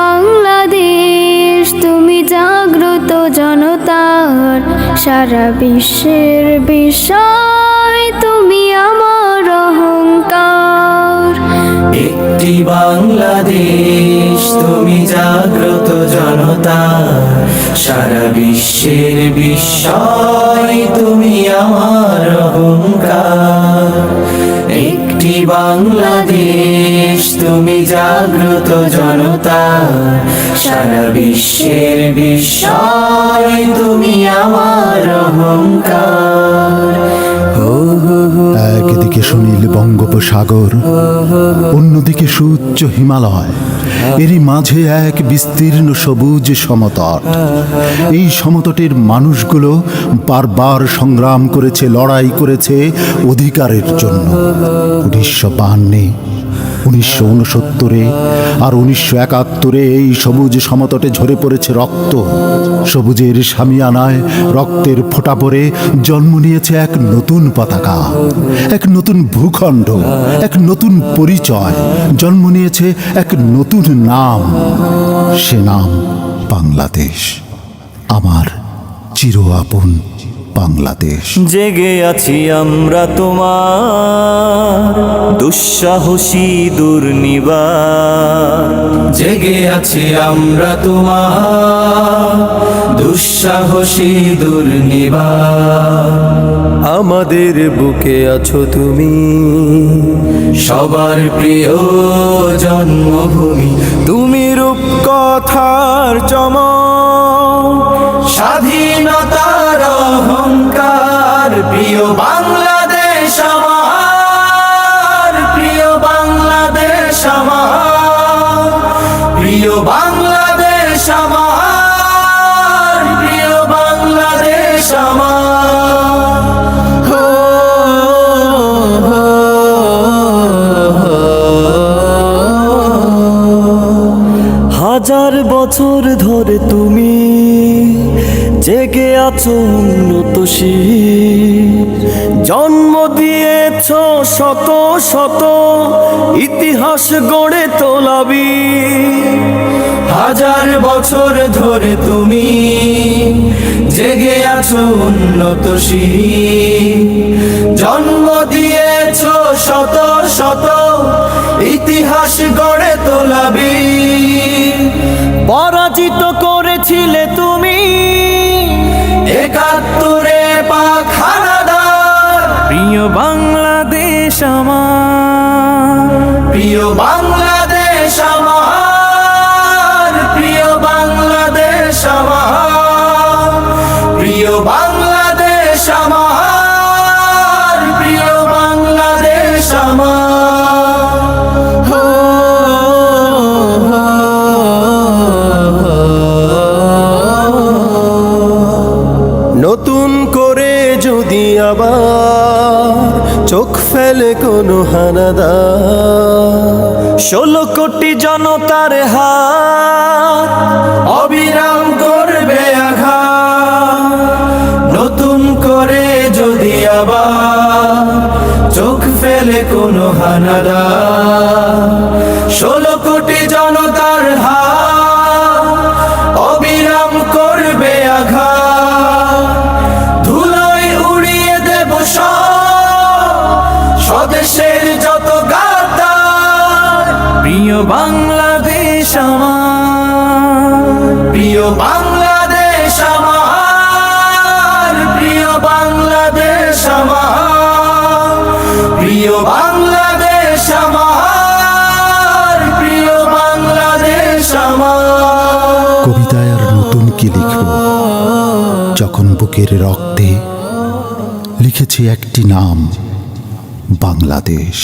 বাংলাদেশ, তুমি জাগ্রত জনতার সারা বিশ্বের বিষয়, তুমি আমার অহংকার। একটি বাংলাদেশ, তুমি জাগ্রত জনতার সারা বিশ্বের বিস্ময়, তুমি আমার অহংকার। একটি বাংলাদেশ, তুমি জাগ্রত জনতার সারা বিশ্বের বিস্ময়, তুমি আমার অহংকার। একদিকে সুনীল বঙ্গোপসাগর, অন্যদিকে সুউচ্চ হিমালয়, এরই মাঝে এক বিস্তীর্ণ সবুজ সমতট। এই সমতটের মানুষগুলো বারবার সংগ্রাম করেছে, লড়াই করেছে অধিকারের জন্য। 1952, 1969 আর 1971 এই সবুজ সমতটে ঝরে পড়েছে রক্ত। সবুজের শামিয়ানায় রক্তের ফোঁটা পড়ে জন্ম নিয়েছে এক নতুন পতাকা, এক নতুন ভূখণ্ড, এক নতুন পরিচয়, জন্ম নিয়েছে এক নতুন নাম। সে নাম বাংলাদেশ, আমার চির আপন বাংলাদেশ। জেগে আছি আমরা তোমার দুঃসাহসী দুর্নিবার, জেগে আছি আমরা তোমার দুঃসাহসী দুর্নিবার। আমাদের বুকে আছো তুমি, সবার প্রিয় জন্মভূমি, তুমি রূপকথার চমক, স্বাধীনতার অহংকার। প্রিয় বাংলাদেশ আমার, প্রিয় বাংলাদেশ আমার, প্রিয় বাংলাদেশ আমার, প্রিয় বাংলাদেশ আমার। হাজার বছর ধরে তুমি জেগে আছো উন্নত শির, জন্ম দিয়েছ শত শত ইতিহাস গড়ে তোলাবি। হাজার বছর ধরে তুমি জেগে আছো উন্নত শির, জন্ম দিয়েছ শত শত ইতিহাস গড়ে তোলাবি। পরাজিত করেছিলে তুমি 71-এ পাক হানাদার। প্রিয় বাংলাদেশ আমার, প্রিয় বাংলাদেশ আমার, প্রিয় বাংলাদেশ আমার, প্রিয় বাংলাদেশ আমার, প্রিয় বাংলাদেশ আমার। নতুন করে যদি আবার চোখ ফেলে কোনো হানাদার, 16 কোটি জনতার হাত অবিরাম করবে আঘাত। নতুন করে যদি আবার চোখ ফেলে কোনো হানাদার, 16 কোটি জনতার হাত অবিরাম করবে আঘাত। স্বদেশের যত গাদ্দার, প্রিয় বাংলাদেশ আমার, প্রিয় বাংলাদেশ আমার, প্রিয় বাংলাদেশ আমার, প্রিয় বাংলাদেশ আমার, প্রিয় বাংলাদেশ আমার। কবিতায় আর নতুন কি লিখব, যখন বুকের রক্তে লিখেছি একটি নাম, বাংলাদেশ।